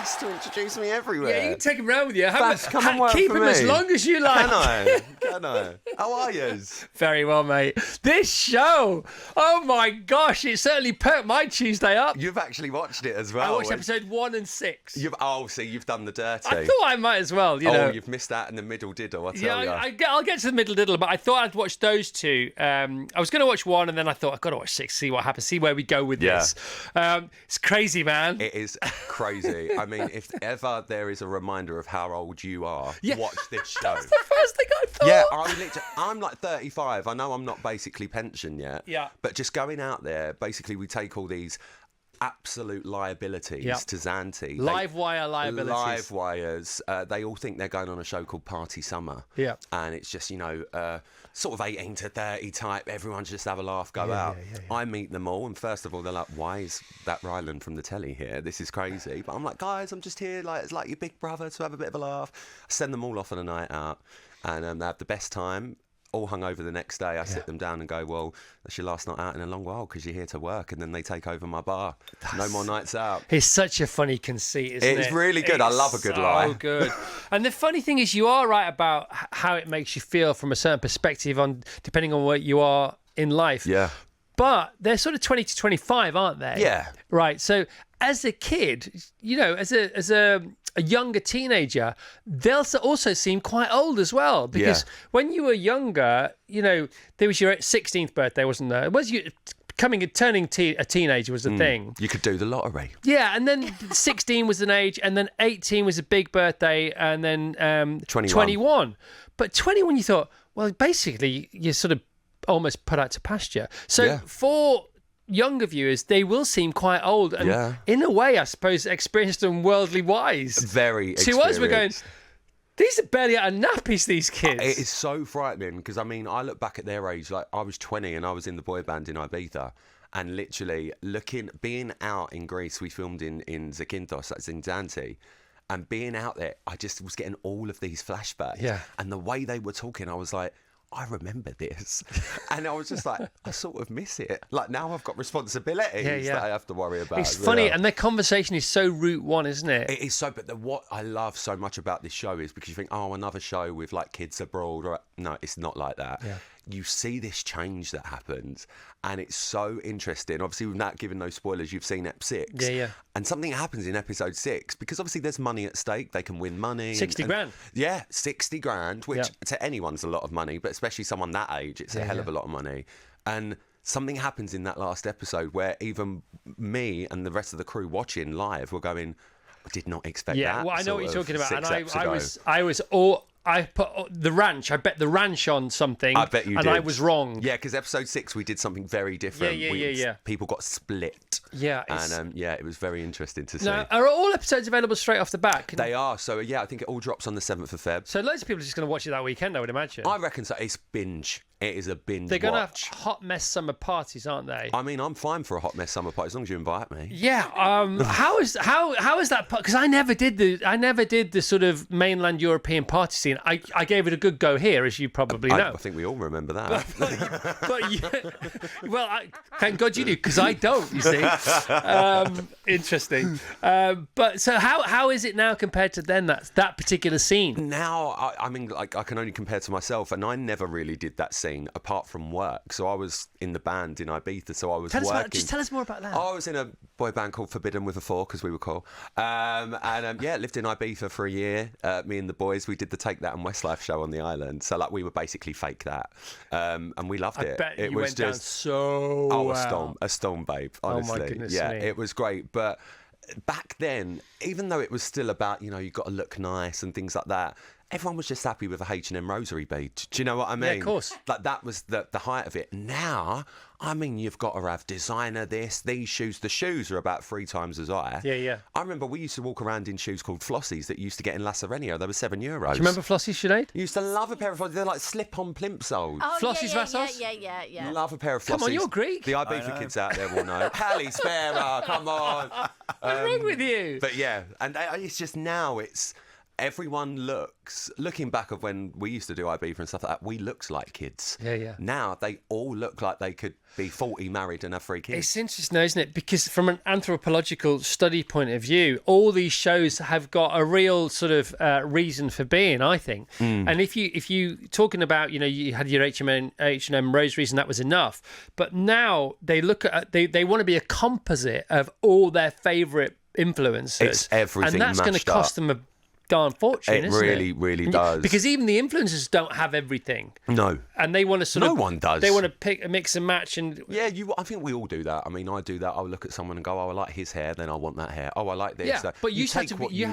bus to introduce me everywhere. Yeah, you can take him around with you. Come and work keep for him me. as long as you like. Can I? How are yous? Very well, mate. This show, oh my gosh, it certainly perked my Tuesday up. You've actually watched it as well. I watched episode 1 and 6. You've done the dirty. I thought I might as well, you know. You've missed that in the middle diddle, I tell you. I'll get to the middle diddle, but I thought I'd watch those two. I was going to watch 1, and then I thought I've got to watch 6, see what happens, see where we go with this. It's crazy, man. It is crazy. I mean, if ever there is a reminder of how old you are, watch this show. That's the first thing I thought. Yeah, I'm like 35. I know I'm not basically pensioned yet. Yeah. But just going out there, basically we take all these absolute liabilities to Zante. Live wire liabilities. Live wires. They all think they're going on a show called Party Summer. Yeah. And it's just, sort of 18 to 30 type. Everyone just have a laugh, go out. Yeah. I meet them all, and first of all, they're like, why is that Rylan from the telly here? This is crazy. But I'm like, guys, I'm just here, like, it's like your big brother to have a bit of a laugh. I send them all off on a night out, and they have the best time. All hung over the next day. I sit them down and go, well, that's your last night out in a long while because you're here to work. And then they take over my bar. No more nights out. It's such a funny conceit, isn't it? It's really good. I love a good lie. So good. And the funny thing is, you are right about how it makes you feel from a certain perspective, depending on where you are in life. Yeah. But they're sort of 20 to 25, aren't they? Yeah. Right. So as a kid, as a younger teenager, they'll also seem quite old as well. Because when you were younger, there was your 16th birthday, wasn't there? Turning a teenager was a thing. You could do the lottery. Yeah, and then 16 was an age, and then 18 was a big birthday, and then 21. But 21, you thought, well, basically, you're sort of almost put out to pasture. So for younger viewers, they will seem quite old, and in a way, I suppose, experienced and worldly wise. Very experienced. To us, we're going, these are barely out of nappies, these kids. It is so frightening because, I mean, I look back at their age, like I was 20 and I was in the boy band in Ibiza, and literally being out in Greece, we filmed in Zakynthos, that's in Zante, and being out there, I just was getting all of these flashbacks. Yeah. And the way they were talking, I was like, I remember this. And I was just like, I sort of miss it. Like, now I've got responsibilities that I have to worry about. It's funny, and their conversation is so route one, isn't it? It is so, but what I love so much about this show is because you think, oh, another show with like kids abroad. No, it's not like that. Yeah. You see this change that happens, and it's so interesting. Obviously, without giving no spoilers, you've seen Ep 6. Yeah. And something happens in episode 6, because obviously there's money at stake. They can win money. 60 grand. Yeah, 60 grand, which to anyone's a lot of money, but especially someone that age, it's a hell of a lot of money. And something happens in that last episode where even me and the rest of the crew watching live were going, I did not expect that. Yeah, well, I know what you're talking about. And I I put the ranch. I bet the ranch on something. I bet you did. And I was wrong. Yeah, because episode 6 we did something very different. Yeah. People got split. Yeah. And it was very interesting to see. Now, are all episodes available straight off the back? They are. So I think it all drops on the 7th of Feb. So loads of people are just going to watch it that weekend, I would imagine. I reckon so. It's binge. It is a binge. They're going to have hot mess summer parties, aren't they? I mean, I'm fine for a hot mess summer party as long as you invite me. Yeah. How is that? Because I never did the sort of mainland European party scene. I gave it a good go here, as you probably know. I think we all remember that. Thank God you do, because I don't. You see. Interesting. But so how is it now compared to then? That particular scene. Now, I mean, like I can only compare to myself, and I never really did that scene apart from work. So I was in the band in Ibiza, so I was working. Just tell us more about that. I was in a boy band called Forbidden with a 4 because we were cool. Lived in Ibiza for a year. Me and the boys, we did the Take That and Westlife show on the island. So like we were basically fake that, and we loved it. Bet it you was went just down so a storm, babe. Honestly, my goodness yeah, me. it was great, but. Back then, even though it was still about, you've got to look nice and things like that, everyone was just happy with a H&M rosary bead. Do you know what I mean? Yeah, of course. Like that was the height of it. Now, I mean, you've got to have designer these shoes. The shoes are about 3 times as high. Yeah. I remember we used to walk around in shoes called Flossies that you used to get in La Serenio. They were €7. Do you remember Flossies, Sinead? You used to love a pair of Flossies. They're like slip-on plimsolls. Oh, Flossies Vassos? Yeah. Love a pair of Flossies. Come on, you're Greek. The Ibiza kids out there will know. Pally Spera, come on. What's wrong with you? But yeah, and it's just now everyone looking back of when we used to do Ibiza and stuff like that, we looked like kids. Yeah. Now they all look like they could be 40, married and have 3 kids. It's interesting, isn't it? Because from an anthropological study point of view, all these shows have got a real sort of reason for being, I think. And if you talking about, you had your H&M rosaries and that was enough, but now they look at they want to be a composite of all their favourite influencers. It's everything, and that's going to cost them a darn fortune, isn't it? It really does. Because even the influencers don't have everything. No. And they want to sort of... No one does. They want to pick, mix and match and... Yeah, I think we all do that. I mean, I do that. I'll look at someone and go, oh, I like his hair, then I want that hair. Oh, I like this. Yeah, but you have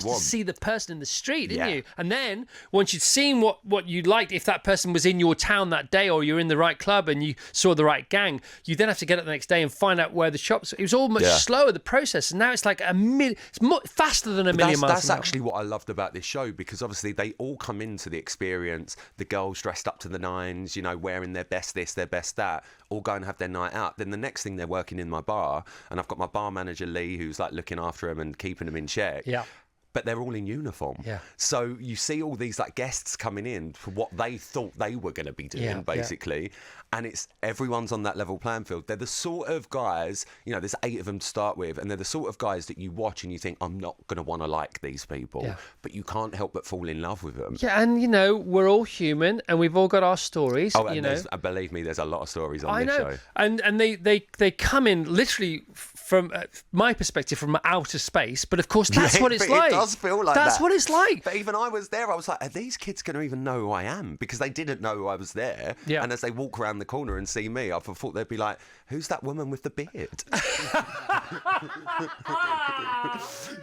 to see the person in the street, didn't you? And then, once you'd seen what you liked, if that person was in your town that day or you're in the right club and you saw the right gang, you then have to get up the next day and find out where the shops... It was all much slower, the process. And now it's like it's faster than a million miles That's actually what I loved about this show, because obviously they all come into the experience, the girls dressed up to the nines, wearing their best this, their best that, all go and have their night out. Then the next thing they're working in my bar, and I've got my bar manager Lee who's like looking after them and keeping them in check. Yeah. But they're all in uniform. Yeah. So you see all these like guests coming in for what they thought they were going to be doing, basically. Yeah. And it's everyone's on that level playing field. They're the sort of guys, there's 8 of them to start with, and they're the sort of guys that you watch and you think, I'm not going to want to like these people. But you can't help but fall in love with them. Yeah, and we're all human and we've all got our stories. Oh, and believe me, there's a lot of stories on this show. And they come in literally from my perspective from outer space, but of course that's what it's like. It does feel like that's what it's like. But even I was there, I was like, are these kids going to even know who I am? Because they didn't know I was there. Yeah. And as they walk around the corner and see me, I thought they'd be like, who's that woman with the beard?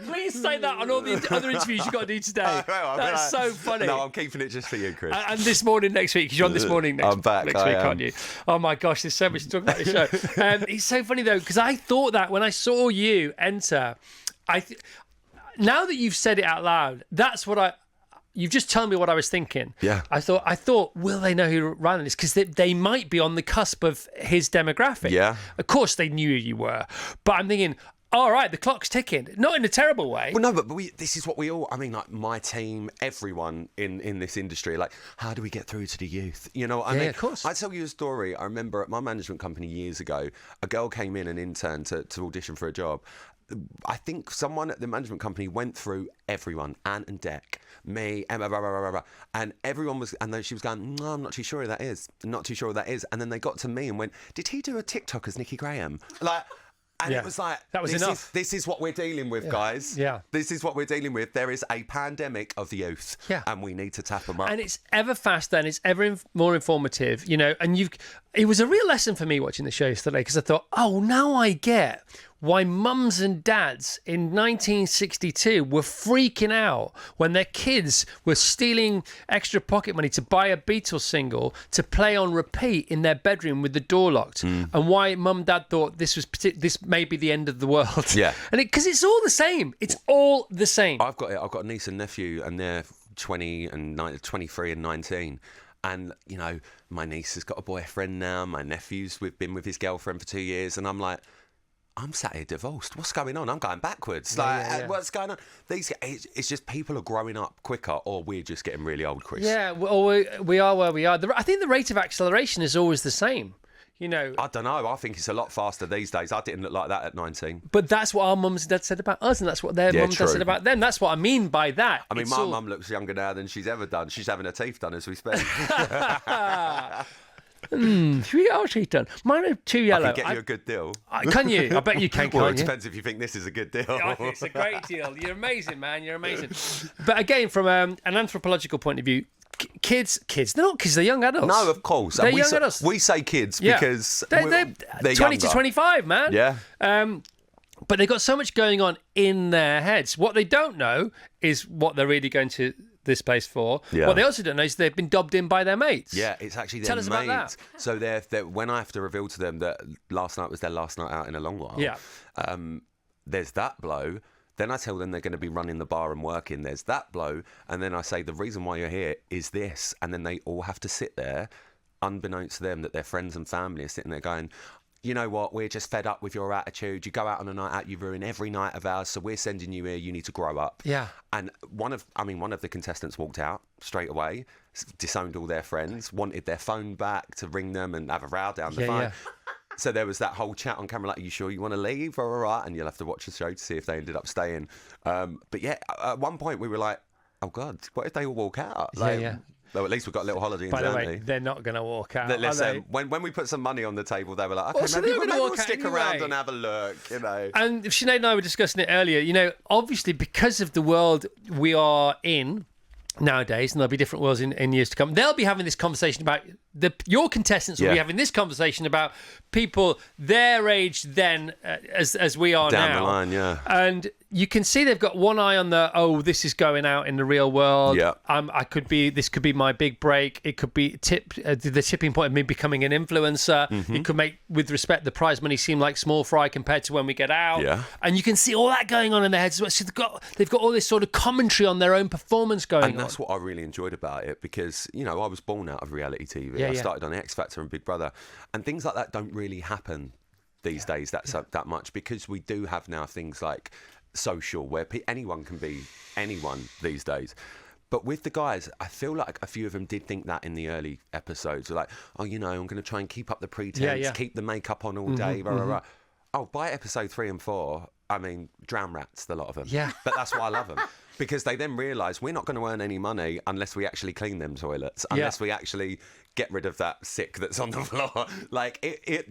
Please say that on all the other interviews you've got to do today. That's so funny. No, I'm keeping it just for you, Chris. And This Morning next week, because you're on This Morning next week, aren't you? Oh my gosh, there's so much to talk about this show. It's so funny though, because I thought that when I saw you enter, now that you've said it out loud, that's what you've just told me what I was thinking. Yeah. I thought, will they know who Rylan is? Because they might be on the cusp of his demographic. Yeah. Of course they knew who you were. But I'm thinking, all right, the clock's ticking. Not in a terrible way. Well, no, but this is what we all... I mean, like, my team, everyone in this industry, like, how do we get through to the youth? I mean, of course. I'll tell you a story. I remember at my management company years ago, a girl came in, an intern, to audition for a job. I think someone at the management company went through everyone, Anne and Dec, me, Emma, blah, blah, blah, blah, and everyone was, and then she was going, no, I'm not too sure who that is. Not too sure who that is. And then they got to me and went, did he do a TikTok as Nicky Graham? And it was like, that was enough. This is what we're dealing with, guys. Yeah. This is what we're dealing with. There is a pandemic of the youth. Yeah. And we need to tap them up. And it's ever faster and it's ever more informative, and it was a real lesson for me watching the show yesterday, because I thought, oh, now I get why mums and dads in 1962 were freaking out when their kids were stealing extra pocket money to buy a Beatles single to play on repeat in their bedroom with the door locked, and why mum and dad thought this may be the end of the world. Yeah. And because it's all the same. It's all the same. I've got a niece and nephew, and they're 23 and 19. And, my niece has got a boyfriend now. My nephew's been with his girlfriend for 2 years. And I'm like, I'm sat here divorced. What's going on? I'm going backwards. What's going on? It's just people are growing up quicker, or we're just getting really old, Chris. Yeah, well, we are where we are. I think the rate of acceleration is always the same. I don't know. I think it's a lot faster these days. I didn't look like that at 19. But that's what our mums and dads said about us, and that's what their mums and dads said about them. That's what I mean by that. I mean, my mum looks younger now than she's ever done. She's having her teeth done as we speak. Should we get our teeth done? Mine are too yellow. I can get you a good deal. Can you? I bet you can, Well, it depends if you think this is a good deal. I think it's a great deal. You're amazing, man. You're amazing. But again, from an anthropological point of view, kids, they're not kids, they're young adults. No, of course. They're young adults. We say kids because they're 20 younger. to 25, man. Yeah. But they've got so much going on in their heads. What they don't know is what they're really going to this place for. Yeah. What they also don't know is they've been dobbed in by their mates. Yeah, it's actually their mates. Tell us about that. So they're when I have to reveal to them that last night was their last night out in a long while. Yeah. There's that blow. Then I tell them they're going to be running the bar and working. There's that blow. And then I say, the reason why you're here is this. And then they all have to sit there, unbeknownst to them, that their friends and family are sitting there going, you know what, we're just fed up with your attitude. You go out on a night out, you ruin every night of ours, so we're sending you here. You need to grow up. Yeah. And one of the contestants walked out straight away, disowned all their friends, wanted their phone back to ring them and have a row down the phone. Yeah. So there was that whole chat on camera, like, are you sure you want to leave? All right. And you'll have to watch the show to see if they ended up staying. But yeah, at one point we were like, oh God, what if they all walk out? Like, though at least we've got a little holiday in Germany. By the way, they're not going to walk out. Listen, when we put some money on the table, they were like, okay, maybe we'll stick around and have a look, you know. And Sinead and I were discussing it earlier, you know, obviously because of the world we are in nowadays, and there'll be different worlds in years to come, they'll be having this conversation about your contestants will be having this conversation about people their age then as we are down now. The line, yeah. And you can see they've got one eye on this is going out in the real world. Yeah. This could be my big break. It could be the tipping point of me becoming an influencer. Mm-hmm. It could make, with respect, the prize money seem like small fry compared to when we get out. Yeah. And you can see all that going on in their heads. So they've got all this sort of commentary on their own performance going on. And that's what I really enjoyed about it, because, you know, I was born out of reality TV. I started on X Factor and Big Brother, and things like that don't really happen these days that much, because we do have now things like social where anyone can be anyone these days. But with the guys, I feel like a few of them did think that in the early episodes. They're like, oh, you know, I'm going to try and keep up the pretense, keep the makeup on all day, blah, blah, blah. Oh, by episode 3 and 4, I mean, drown rats, the lot of them. Yeah. But that's why I love them. Because they then realise we're not going to earn any money unless we actually clean them toilets, unless we actually get rid of that sick that's on the floor. Like,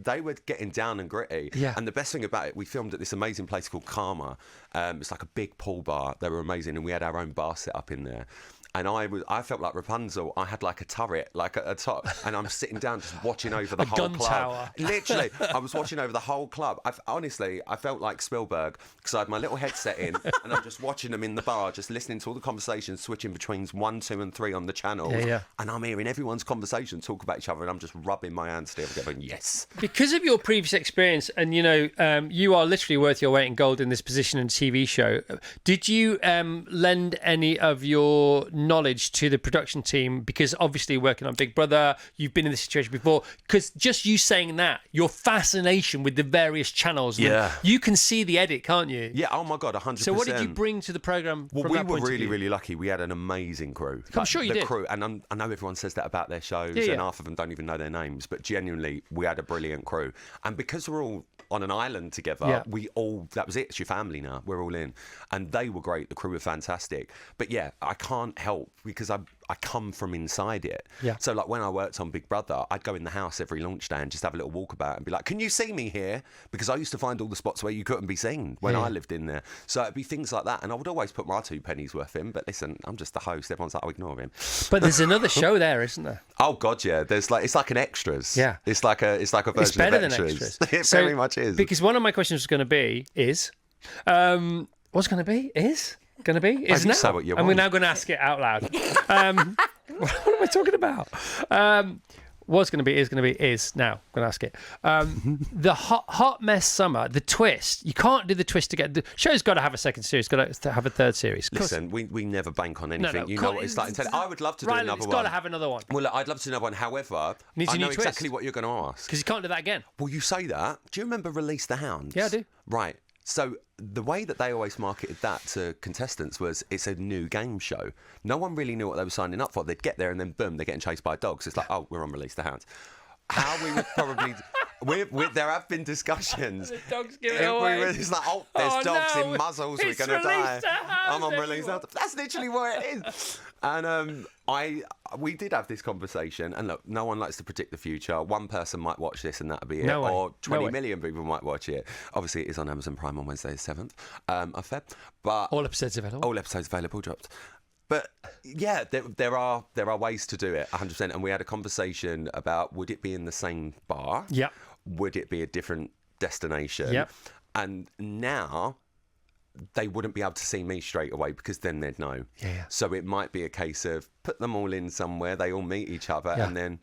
they were getting down and gritty. Yeah. And the best thing about it, we filmed at this amazing place called Karma. It's like a big pool bar. They were amazing, and we had our own bar set up in there. And I felt like Rapunzel. I had like a turret, like a top, and I'm sitting down just watching over the whole gun club. Tower. Literally, I was watching over the whole club. Honestly, I felt like Spielberg, because I had my little headset in, and I'm just watching them in the bar, just listening to all the conversations, switching between 1, 2, and 3 on the channels. Yeah. And I'm hearing everyone's conversation talk about each other, and I'm just rubbing my hands together, going, yes. Because of your previous experience, and you know, you are literally worth your weight in gold in this position in a TV show. Did you lend any of your knowledge to the production team? Because obviously working on Big Brother, you've been in this situation before. Because just you saying that, your fascination with the various channels, you can see the edit, can't you? Yeah, oh my God, 100%. So what did you bring to the programme? Well, we were really lucky. We had an amazing crew. I'm sure you did. Crew, and I know everyone says that about their shows, and half of them don't even know their names, but genuinely, we had a brilliant crew. And because we're all on an island together, that was it. It's your family now. We're all in. And they were great. The crew were fantastic. But yeah, I can't help, because I come from inside it. Yeah. So like when I worked on Big Brother, I'd go in the house every launch day and just have a little walkabout and be like, can you see me here? Because I used to find all the spots where you couldn't be seen when I lived in there. So it'd be things like that. And I would always put my 2 pennies worth in. But listen, I'm just the host. Everyone's like, oh, ignore him. But there's another show there, isn't there? Oh God, yeah. There's like, it's like an extras. Yeah. It's like a version of extras. It's better than extras. It very much is. Because one of my questions was going to be is now. And we're now going to ask it out loud. What am I talking about? Was going to be, is now. I'm going to ask it. The hot mess summer, the twist. You can't do the twist again. The show's got to have a second series. Got to have a third series. Listen, we never bank on anything. No, you know what it's like. I would love to do another one. It's got to have another one. Well, look, I'd love to do another one. However, I know exactly what you're going to ask. Because you can't do that again. Well, you say that. Do you remember Release the Hounds? Yeah, I do. Right. So the way that they always marketed that to contestants was it's a new game show. No one really knew what they were signing up for. They'd get there and then boom, they're getting chased by dogs. It's like, oh, we're on Release the Hounds. How we would probably... there have been discussions. The dogs give it away. It's like, oh, there's dogs in muzzles. We're going to die. I'm on Release the Hounds. That's literally what it is. And we did have this conversation, and look, no one likes to predict the future. One person might watch this and that'll be it, or 20 million people might watch it. Obviously, it is on Amazon Prime on Wednesday the 7th of Feb. But all episodes available. All episodes available, dropped. But yeah, there are ways to do it, 100%. And we had a conversation about, would it be in the same bar? Yeah. Would it be a different destination? Yeah. And now they wouldn't be able to see me straight away, because then they'd know. Yeah. So it might be a case of put them all in somewhere, they all meet each other, and then,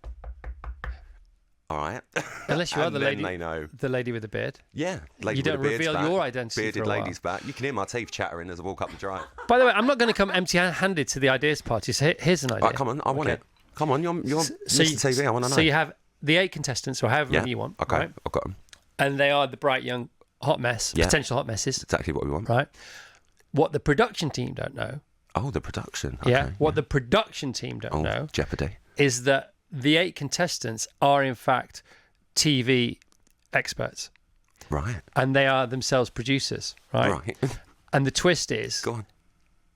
all right. Unless you are the lady, they know. The lady with the beard. Yeah, lady you don't with the reveal back. your identity. Bearded for a lady's while. back. You can hear my teeth chattering as I walk up the drive. By the way, I'm not going to come empty-handed to the ideas party. So here's an idea. Right, come on, I want it. Come on, you're Mr. TV. I want to know. So you have the 8 contestants, or however many you want. Okay, right? I've got them. And they are the bright young hot mess, potential hot messes. Exactly what we want. Right. What the production team don't know. Oh, the production. Okay, yeah. What the production team don't know. Jeopardy. Is that the 8 contestants are in fact TV experts. Right. And they are themselves producers. Right. And the twist is, go on,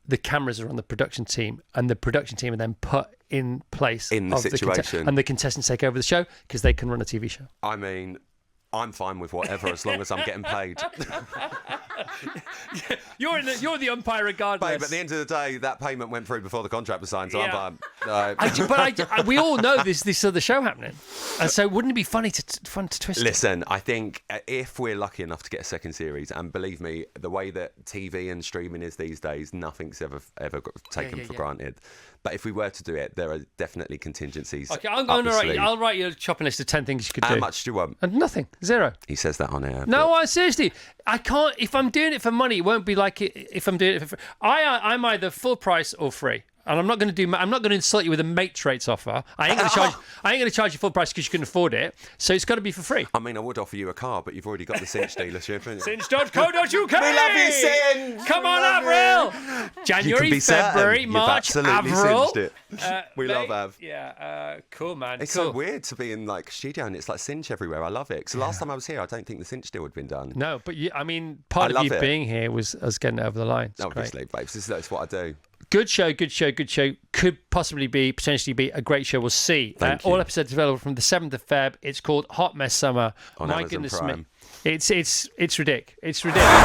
the cameras are on the production team, and the production team are then put in place in the situation, and the contestants take over the show because they can run a TV show. I mean, I'm fine with whatever as long as I'm getting paid. You're the umpire regardless. Babe, at the end of the day, that payment went through before the contract was signed, so I'm fine. But we all know this other show happening, and so wouldn't it be fun to twist Listen, I think if we're lucky enough to get a second series, and believe me, the way that TV and streaming is these days, nothing's ever taken for granted. But if we were to do it, there are definitely contingencies. Okay, I'll write you a shopping list of 10 things you could do. How much do you want? And nothing. 0. He says that on air. No, seriously, I can't. If I'm doing it for money, it won't be like it. If I'm doing it for free. I'm either full price or free. And I'm not going to insult you with a mates rates offer. I ain't going to charge you full price because you can afford it. So it's got to be for free. I mean, I would offer you a car, but you've already got the Cinch dealership. Cinch.co.uk. We love you, Cinch. Come on, Avril. January, February, March, Avril. We love Av. Yeah, cool, man. It's so weird to be in like studio and it's like Cinch everywhere. I love it. Because the last time I was here, I don't think the Cinch deal had been done. No, but part of you being here was us getting it over the line. It's obviously, babes. That's what I do. Good show. Could potentially be a great show. We'll see. All episodes available from the 7th of Feb. It's called Hot Mess Summer. On My Amazon goodness Prime. me. It's ridiculous. It's ridiculous.